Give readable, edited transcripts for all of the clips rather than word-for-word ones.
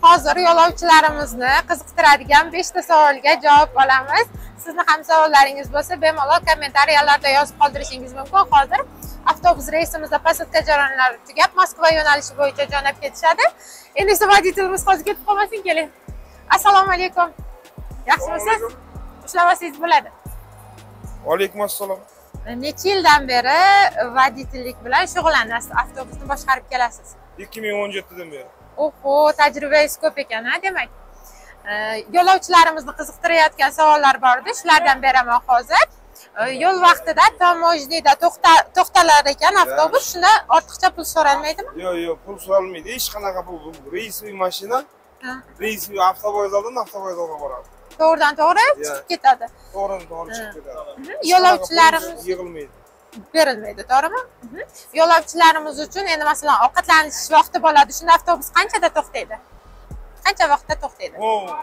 Hozir yo'lovchilarimizni qiziqtiradigan 5 ta savolga javob olamiz. Sizni ham savollaringiz bo'lsa, bemalol kommentariyalarda yozib qoldirishingiz mumkin. Hozir avtobus reysimizda posадка jarayonlari tugab, Moskva yo'nalishi bo'yicha jo'nab ketishadi. Endi esa voditelimiz hozir ketib qolmasin, keling. Assalomu alaykum. Yaxshimisiz? Ushlab olsangiz bo'ladi. Va alaykum assalom. Necha yildan beri voditellik bilan shug'ullanasiz? Avtobusni boshqarib kelasiz? 2017 dan beri. Oho, tajribangiz ko'p ekan-a, demak. Yo'lovchilarimizni qiziqtirayotgan savollar bor edi, shulardan beraman hozir. Yo'l vaqtida tomojnida to'xtalar ekan avtobus, shunda ortiqcha pul so'ralmaydimi? Yo'q, pul so'ralmaydi. Hech qanaqa pul. Reysiy mashina, reysiy avtovokzaldan avtovokzalga boradi. To'g'ridan to'g'ri chiqib ketadi. To'g'ridan to'g'ri chiqib ketadi. Yo'lovchilarimiz yig'ilmaydi. Berilmaydi, to'g'rimi? Yo'lovchilarimiz uchun endi masalan ovqatlanish vaqti bo'ladi. Shunda avtobus qanchada to'xtaydi? Qancha vaqtda to'xtaydi?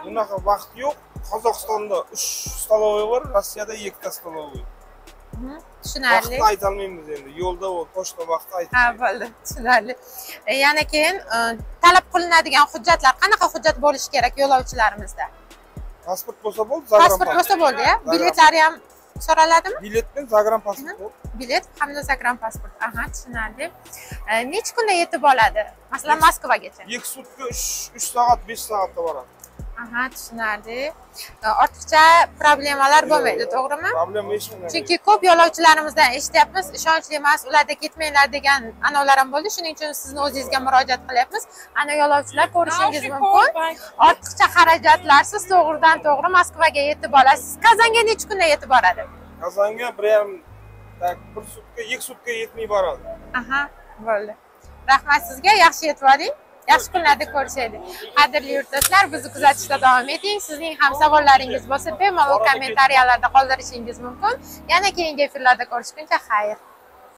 Bunaqa vaqt yo'q. Qozog'istonda 3 stolovoy bor, Rossiyada 2 ta stolovoy. Tushunarli. Vaqtni aytolmaymiz endi. Yo'lda o to'shta vaqtni aytamiz. Ha, bo'ldi. Tushunarli. Yana keyin talab qilinadigan hujjatlar, qanaqa hujjat bo'lishi kerak yo'lovchilarimizda? Pasport bo'lsa bo'ldi, Pasport bo'lsa bo'ldi-ya. Biletlari ham so'raladimi? Bilet bilan zagram pasport. Bilet hamda zagram pasport. Aha, tushunarli. Necha kunda yetib oladi? Masalan, Moskvagacha. 2 sutka 3 soat, 5 soatda boradi. Aha, tushunarli. Ortiqcha problemalar bo'lmaydi, to'g'rimi? Problema hech qanday. Chunki ko'p yo'lovchilarimizdan eshityapmiz, ishonchli emas, ularda ketmanglar degan anavlar ham bo'ldi. Shuning uchun sizni o'zingizga murojaat qilyapmiz. Ana yo'lovchilar ko'rishingiz mumkin. Ortiqcha xarajatlarsiz to'g'ridan to'g'ri Moskvaga yetib olasiz. Kazanga necha kunda yetib boradi? Kazanga bir sutka, 2 sutka yetmay boradi. Aha, bo'ldi. Rahmat sizga, yaxshi yetib oling. Yaxshi kunlarda ko'rishaylik. Qadrli yurtdoshlar, bizni kuzatishda davom eting. Sizning ham savollaringiz bo'lsa, bemalol kommentariyalarda qoldirishingiz mumkin. Yana keyingi efirlarda ko'rishguncha xayr.